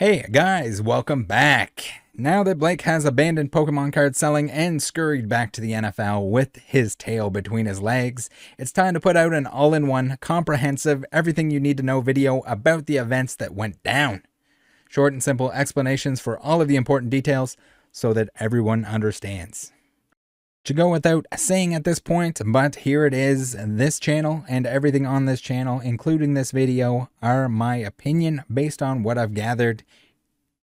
Hey guys, welcome back. Now that Blake has abandoned Pokemon card selling and scurried back to the NFL with his tail between his legs, it's time to put out an all-in-one, comprehensive, everything you need to know video about the events that went down. Short and simple explanations for all of the important details so that everyone understands. To go without saying at this point, but here it is. This channel and everything on this channel, including this video, are my opinion based on what I've gathered.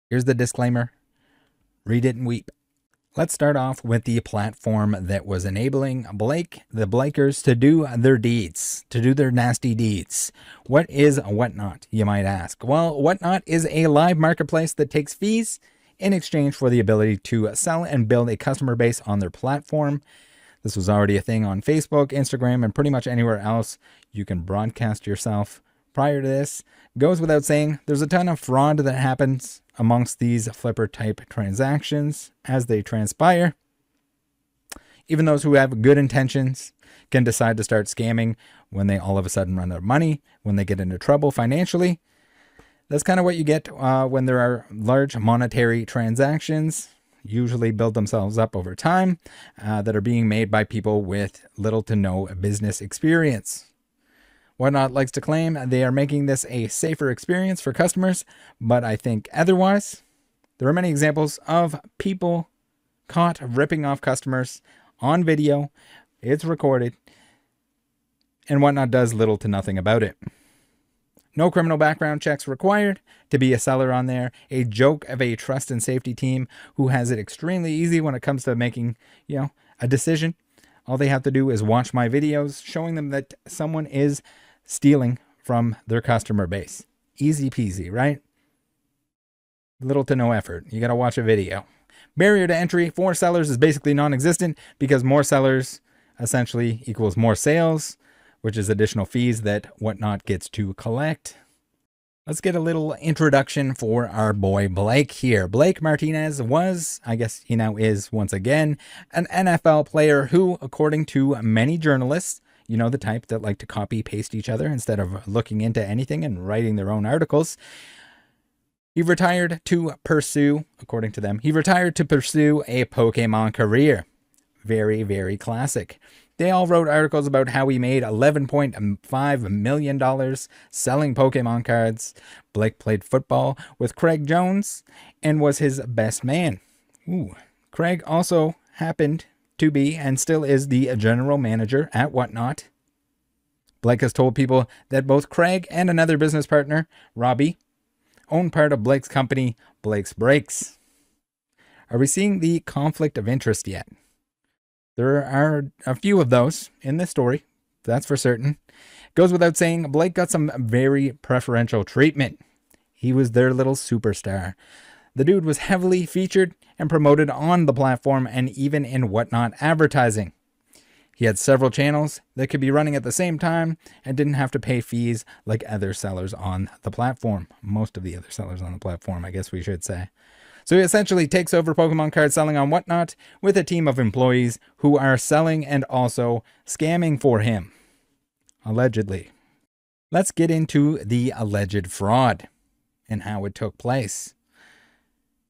Here's the disclaimer. Read it and weep. Let's start off with the platform that was enabling the Blakers to do their deeds, to do their nasty deeds. What is Whatnot, you might ask? Well, Whatnot is a live marketplace that takes fees in exchange for the ability to sell and build a customer base on their platform. This was already a thing on Facebook, Instagram, and pretty much anywhere else you can broadcast yourself. Prior to this, goes without saying, there's a ton of fraud that happens amongst these flipper type transactions as they transpire. Even those who have good intentions can decide to start scamming when they all of a sudden run out of money, when they get into trouble financially. That's kind of what you get when there are large monetary transactions, usually build themselves up over time, that are being made by people with little to no business experience. Whatnot likes to claim they are making this a safer experience for customers, but I think otherwise. There are many examples of people caught ripping off customers on video. It's recorded, and Whatnot does little to nothing about it. No criminal background checks required to be a seller on there. A joke of a trust and safety team who has it extremely easy when it comes to making, a decision. All they have to do is watch my videos showing them that someone is stealing from their customer base. Easy peasy, right? Little to no effort. You got to watch a video. Barrier to entry for sellers is basically non-existent because more sellers essentially equals more sales, which is additional fees that Whatnot gets to collect. Let's get a little introduction for our boy Blake here. Blake Martinez was, I guess he now is once again, an NFL player who, according to many journalists, the type that like to copy paste each other instead of looking into anything and writing their own articles, he retired to pursue, according to them, a Pokemon career. Very, very classic. They all wrote articles about how he made $11.5 million selling Pokemon cards. Blake played football with Craig Jones and was his best man. Craig also happened to be and still is the general manager at Whatnot. Blake has told people that both Craig and another business partner, Robbie, own part of Blake's company, Blake's Breaks. Are we seeing the conflict of interest yet? There are a few of those in this story, that's for certain. Goes without saying, Blake got some very preferential treatment. He was their little superstar. The dude was heavily featured and promoted on the platform and even in Whatnot advertising. He had several channels that could be running at the same time and didn't have to pay fees like other sellers on the platform. Most of the other sellers on the platform, I guess we should say. So he essentially takes over Pokemon card selling on Whatnot with a team of employees who are selling and also scamming for him. Allegedly. Let's get into the alleged fraud and how it took place.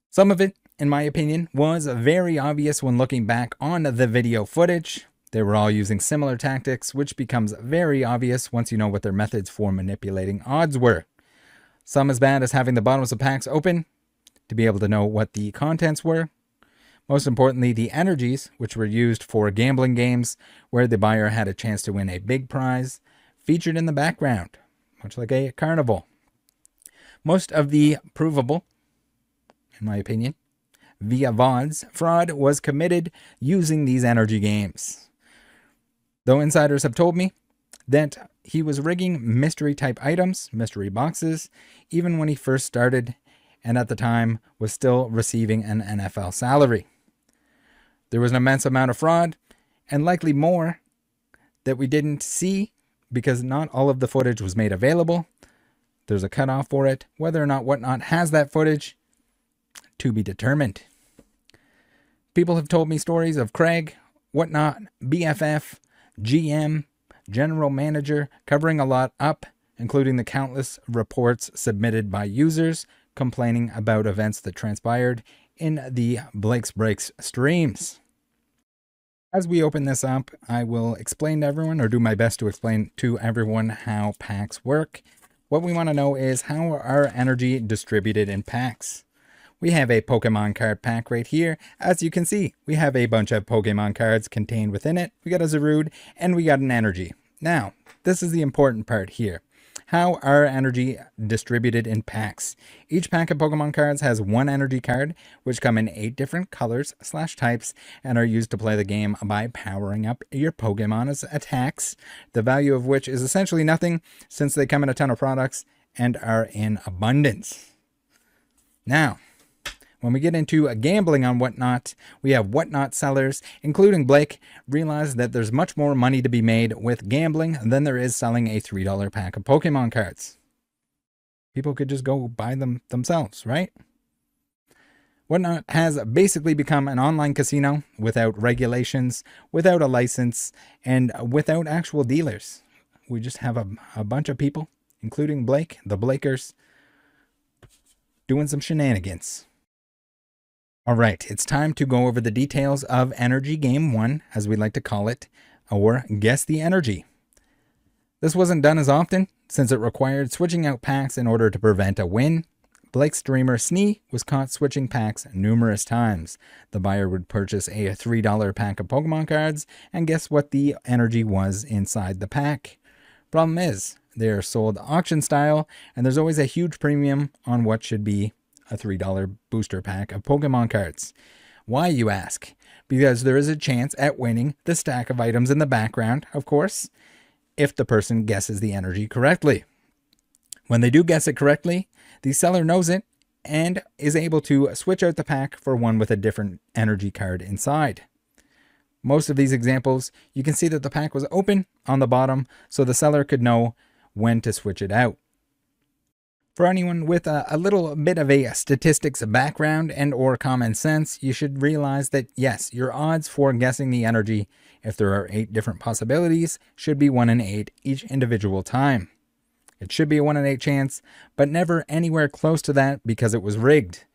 Some of it, in my opinion, was very obvious when looking back on the video footage. They were all using similar tactics, which becomes very obvious once you know what their methods for manipulating odds were. Some as bad as having the bottoms of packs open to be able to know what the contents were. Most importantly, the energies, which were used for gambling games where the buyer had a chance to win a big prize, featured in the background, much like a carnival. Most of the provable, in my opinion, via VODs, fraud was committed using these energy games. Though insiders have told me that he was rigging mystery type items, mystery boxes, even when he first started and at the time was still receiving an NFL salary. There was an immense amount of fraud, and likely more, that we didn't see because not all of the footage was made available. There's a cutoff for it. Whether or not Whatnot has that footage, to be determined. People have told me stories of Craig, Whatnot, BFF, GM, General Manager, covering a lot up, including the countless reports submitted by users, complaining about events that transpired in the Blake's Breaks streams. As we open this up, I will explain to everyone, or do my best to explain to everyone, how packs work. What we want to know is how our energy distributed in packs. We have a Pokemon card pack right here. As you can see, we have a bunch of Pokemon cards contained within it. We got a Zarude, and we got an energy. Now, this is the important part here. How our energy distributed in packs. Each pack of Pokemon cards has one energy card, which come in 8 different colors/types and are used to play the game by powering up your Pokemon's attacks, the value of which is essentially nothing since they come in a ton of products and are in abundance. Now, when we get into gambling on Whatnot, we have Whatnot sellers, including Blake, realize that there's much more money to be made with gambling than there is selling a $3 pack of Pokemon cards. People could just go buy them themselves, right? Whatnot has basically become an online casino without regulations, without a license, and without actual dealers. We just have a bunch of people, including Blake, the Blakers, doing some shenanigans. All right, it's time to go over the details of Energy Game 1, as we like to call it, or Guess the Energy. This wasn't done as often, since it required switching out packs in order to prevent a win. Blake's streamer Snee was caught switching packs numerous times. The buyer would purchase a $3 pack of Pokemon cards, and guess what the energy was inside the pack? Problem is, they're sold auction style, and there's always a huge premium on what should be a $3 booster pack of Pokemon cards. Why, you ask? Because there is a chance at winning the stack of items in the background, of course, if the person guesses the energy correctly. When they do guess it correctly, the seller knows it and is able to switch out the pack for one with a different energy card inside. Most of these examples, you can see that the pack was open on the bottom, so the seller could know when to switch it out. For anyone with a little bit of a statistics background and or common sense, you should realize that yes, your odds for guessing the energy, if there are 8 different possibilities, should be 1 in 8 each individual time. It should be a 1 in 8 chance, but never anywhere close to that because it was rigged.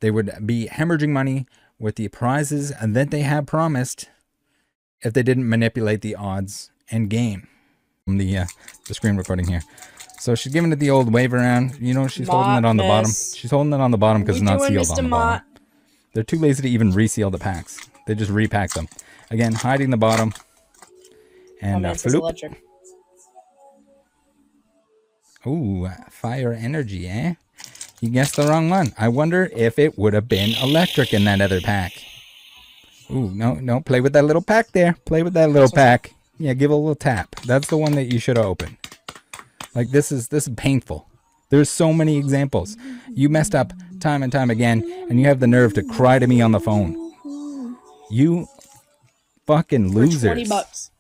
They would be hemorrhaging money with the prizes that they had promised if they didn't manipulate the odds and game. The screen recording here. So she's giving it the old wave around. You know, she's holding it on the bottom. She's holding it on the bottom because it's not sealed on the bottom. They're too lazy to even reseal the packs. They just repack them. Again, hiding the bottom. And electric. Ooh, fire energy, eh? You guessed the wrong one. I wonder if it would have been electric in that other pack. Ooh, no, play with that little pack there. Play with that little pack. Yeah, give it a little tap. That's the one that you should have opened. Like, this is painful. There's so many examples. You messed up time and time again, and you have the nerve to cry to me on the phone. You fucking losers. For 20 bucks.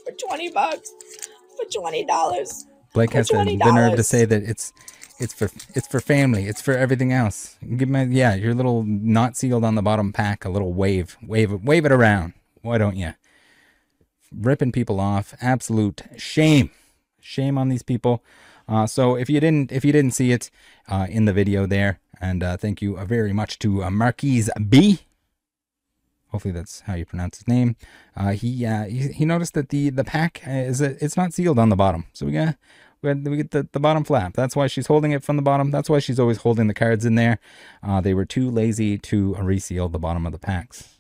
For 20 bucks. For $20. Blake has the nerve to say that it's for family. It's for everything else. Give me, yeah, your little not sealed on the bottom pack, a little wave it around. Why don't you? Ripping people off. Absolute shame. Shame on these people. So if you didn't see it in the video there, and thank you very much to Marquise B. Hopefully that's how you pronounce his name. He noticed that the pack it's not sealed on the bottom. So we get the bottom flap. That's why she's holding it from the bottom. That's why she's always holding the cards in there. They were too lazy to reseal the bottom of the packs.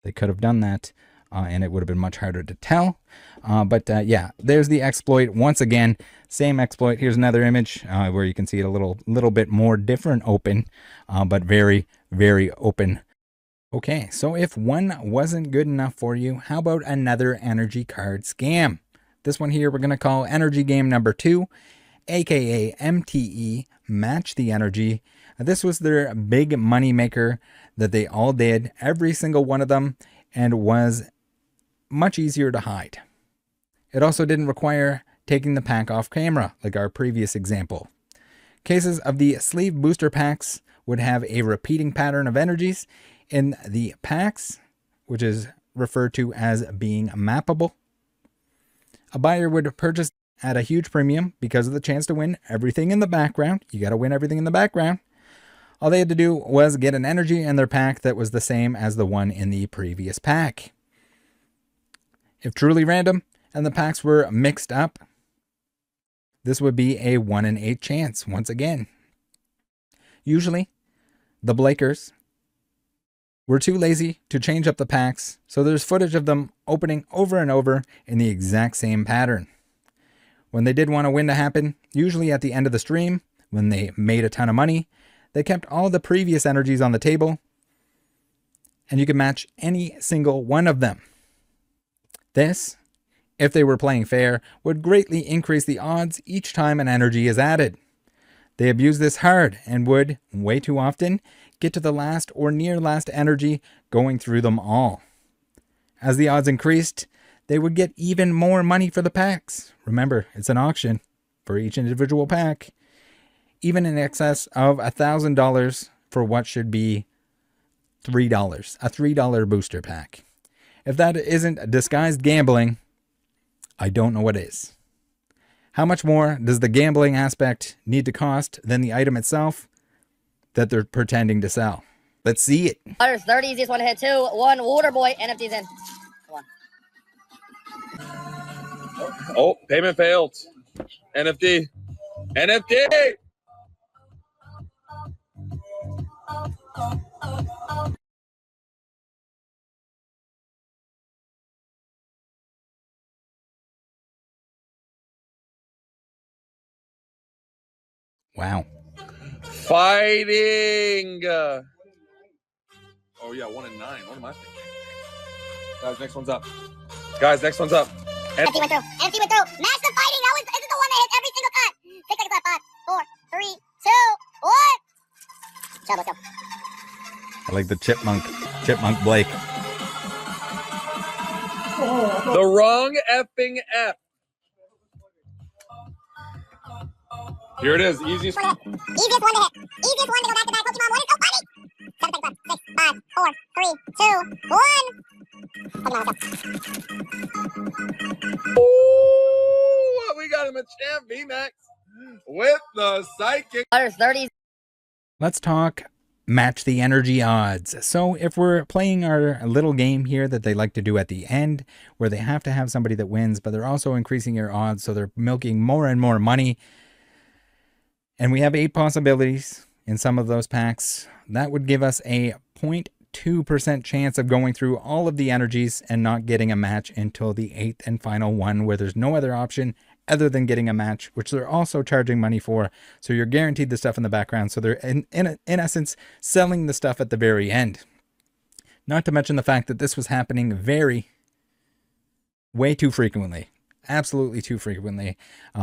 They could have done that. And it would have been much harder to tell. But yeah, there's the exploit. Once again, same exploit. Here's another image where you can see it a little bit more different open, but very, very open. Okay, so if one wasn't good enough for you, how about another energy card scam? This one here we're going to call Energy Game number 2, aka MTE, Match the Energy. This was their big money maker that they all did, every single one of them, and was much easier to hide. It also didn't require taking the pack off camera like our previous example. Cases of the sleeve booster packs would have a repeating pattern of energies in the packs, which is referred to as being mappable. A buyer would purchase at a huge premium because of the chance to win everything in the background. You got to win everything in the background. All they had to do was get an energy in their pack that was the same as the one in the previous pack. If truly random and the packs were mixed up, this would be a 1 in 8 chance once again. Usually, the Blakers were too lazy to change up the packs, so there's footage of them opening over and over in the exact same pattern. When they did want a win to happen, usually at the end of the stream, when they made a ton of money, they kept all the previous energies on the table, and you could match any single one of them. This, if they were playing fair, would greatly increase the odds each time an energy is added. They abused this hard and would, way too often, get to the last or near last energy going through them all. As the odds increased, they would get even more money for the packs. Remember, it's an auction for each individual pack, even in excess of $1,000 for what should be $3, a $3 booster pack. If that isn't disguised gambling, I don't know what is. How much more does the gambling aspect need to cost than the item itself that they're pretending to sell? Let's see it. There's 30, easiest one to hit, 2, 1, Water Boy, NFT's in. One. Oh, payment failed. NFT. NFT! Wow. Fighting! Oh, yeah, 1 in 9. What am I thinking? Guys, next one's up. Guys, next one's up. NFT went through. NFT went through. Master Fighting. This is the one that hits every single time. 6 seconds left. 5, 4, 3, 2, 1. Ciao, let's go. I like the Chipmunk Blake. The wrong effing F. Here it is. Easiest. Easiest one to hit. Easiest one to go back to back. Pokemon, what is so funny? 7 seconds left. 6, 5, 4, 3, 2, 1. Pokemon, let's go. Ooh, we got him a champ VMAX with the psychic. There's 30. Let's talk match the energy odds. So if we're playing our little game here that they like to do at the end, where they have to have somebody that wins, but they're also increasing your odds, so they're milking more and more money. And we have 8 possibilities in some of those packs. That would give us a 0.2% chance of going through all of the energies and not getting a match until the 8th and final one, where there's no other option other than getting a match, which they're also charging money for. So you're guaranteed the stuff in the background. So they're in essence selling the stuff at the very end. Not to mention the fact that this was happening way too frequently. Absolutely too frequently.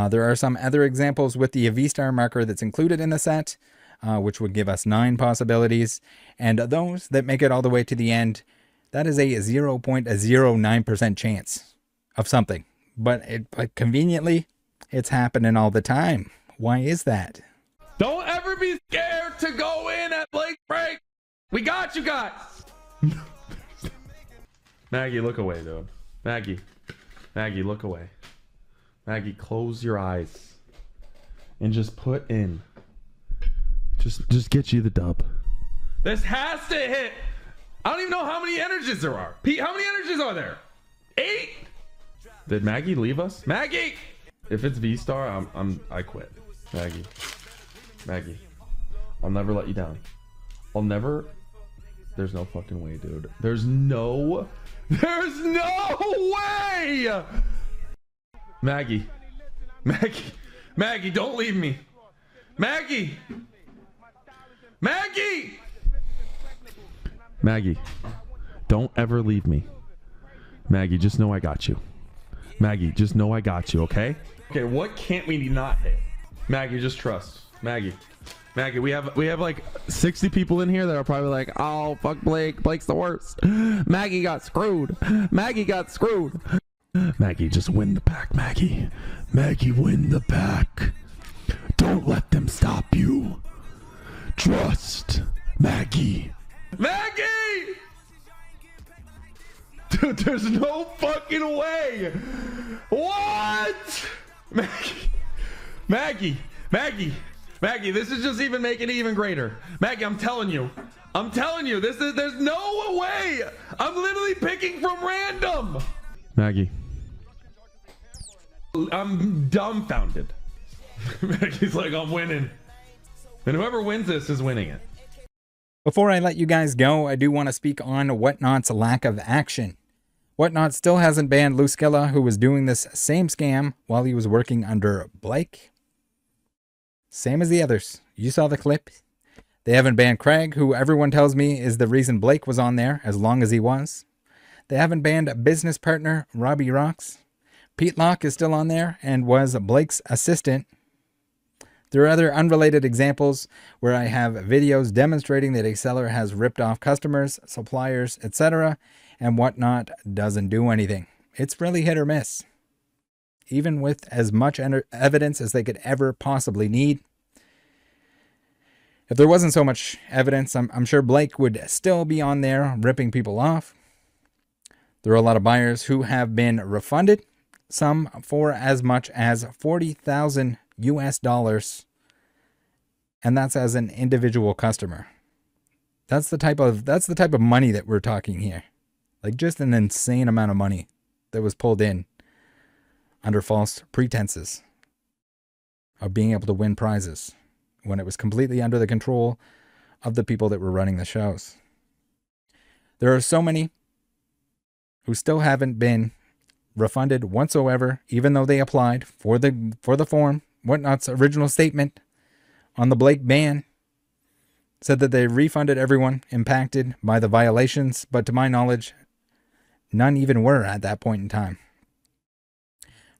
There are some other examples with the V-Star marker that's included in the set, which would give us 9 possibilities. And those that make it all the way to the end, that is a 0.09% chance of something. But conveniently, it's happening all the time. Why is that? Don't ever be scared to go in at Blake Break. We got you guys. Maggie, look away, dude. Maggie, look away. Maggie, close your eyes and just put in. Just get you the dub. This has to hit. I don't even know how many energies there are. Pete, how many energies are there? 8? Did Maggie leave us? Maggie! If it's V-Star, I quit. Maggie, I'll never let you down. I'll never. There's no fucking way, dude. There's no way! Maggie, don't leave me. Maggie, don't ever leave me. Maggie, just know I got you. Maggie, just know I got you, okay? Okay, what can't we not hit? Maggie, just trust. Maggie, we have like 60 people in here that are probably like, oh, fuck Blake. Blake's the worst. Maggie got screwed. Maggie, just win the pack, Maggie. Maggie, win the pack. Don't let them stop you. Trust Maggie. Maggie! Dude, there's no fucking way. What? Maggie, Maggie, this is just even making it even greater. Maggie, I'm telling you, there's no way. I'm literally picking from random. Maggie, I'm dumbfounded. Maggie's like, I'm winning. And whoever wins this is winning it. Before I let you guys go, I do want to speak on Whatnot's lack of action. Whatnot still hasn't banned Luskilla, who was doing this same scam while he was working under Blake. Same as the others. You saw the clip. They haven't banned Craig, who everyone tells me is the reason Blake was on there as long as he was. They haven't banned business partner Robbie Rocks. Pete Locke is still on there and was Blake's assistant. There are other unrelated examples where I have videos demonstrating that a seller has ripped off customers, suppliers, etc., and Whatnot doesn't do anything. It's really hit or miss. Even with as much evidence as they could ever possibly need. If there wasn't so much evidence, I'm sure Blake would still be on there ripping people off. There are a lot of buyers who have been refunded, some for as much as $40,000 US, and that's as an individual customer. That's the type of money that we're talking here. Like, just an insane amount of money that was pulled in under false pretenses of being able to win prizes when it was completely under the control of the people that were running the shows. There are so many who still haven't been refunded whatsoever, even though they applied for the form. Whatnot's original statement on the Blake ban said that they refunded everyone impacted by the violations, but to my knowledge, none even were at that point in time.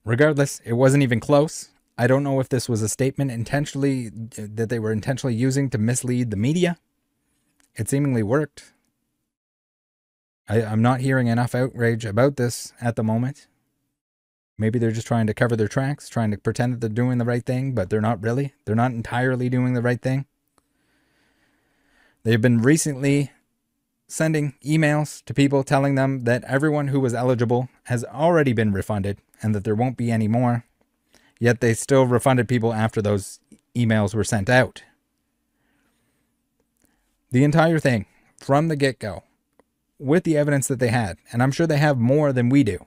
Regardless, it wasn't even close. I don't know if this was a statement that they were intentionally using to mislead the media. It seemingly worked. I'm not hearing enough outrage about this at the moment. Maybe they're just trying to cover their tracks, trying to pretend that they're doing the right thing, but they're not really. They're not entirely doing the right thing. They've been recently sending emails to people telling them that everyone who was eligible has already been refunded and that there won't be any more. Yet they still refunded people after those emails were sent out. The entire thing, from the get-go, with the evidence that they had, and I'm sure they have more than we do.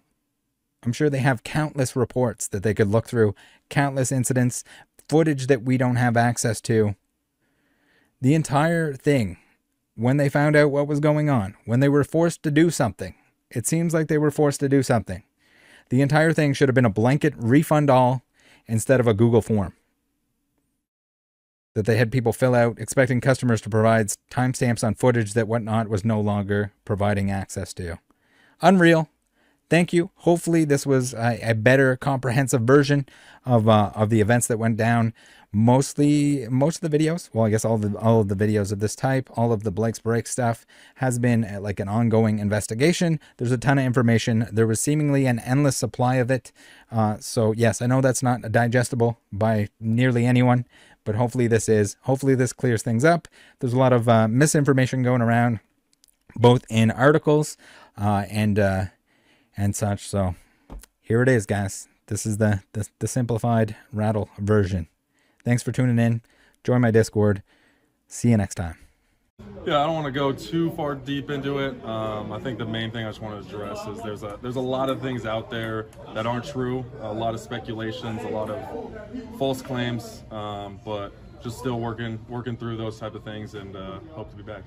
I'm sure they have countless reports that they could look through, countless incidents, footage that we don't have access to. The entire thing, when they found out what was going on, when they were forced to do something, it seems like they were forced to do something. The entire thing should have been a blanket refund all instead of a Google form that they had people fill out, expecting customers to provide timestamps on footage that Whatnot was no longer providing access to. Unreal. Thank you. Hopefully this was a better comprehensive version of the events that went down. Most of the videos, well, I guess all of the videos of this type, all of the Blake's Break stuff has been like an ongoing investigation. There's a ton of information. There was seemingly an endless supply of it. So yes, I know that's not digestible by nearly anyone, but hopefully this clears things up. There's a lot of misinformation going around, both in articles and such. So here it is, guys. This is the simplified Rattle version. Thanks for tuning in. Join my Discord. See you next time. Yeah, I don't want to go too far deep into it. I think the main thing I just want to address is there's a lot of things out there that aren't true, a lot of speculations, a lot of false claims, but just still working through those type of things, and hope to be back.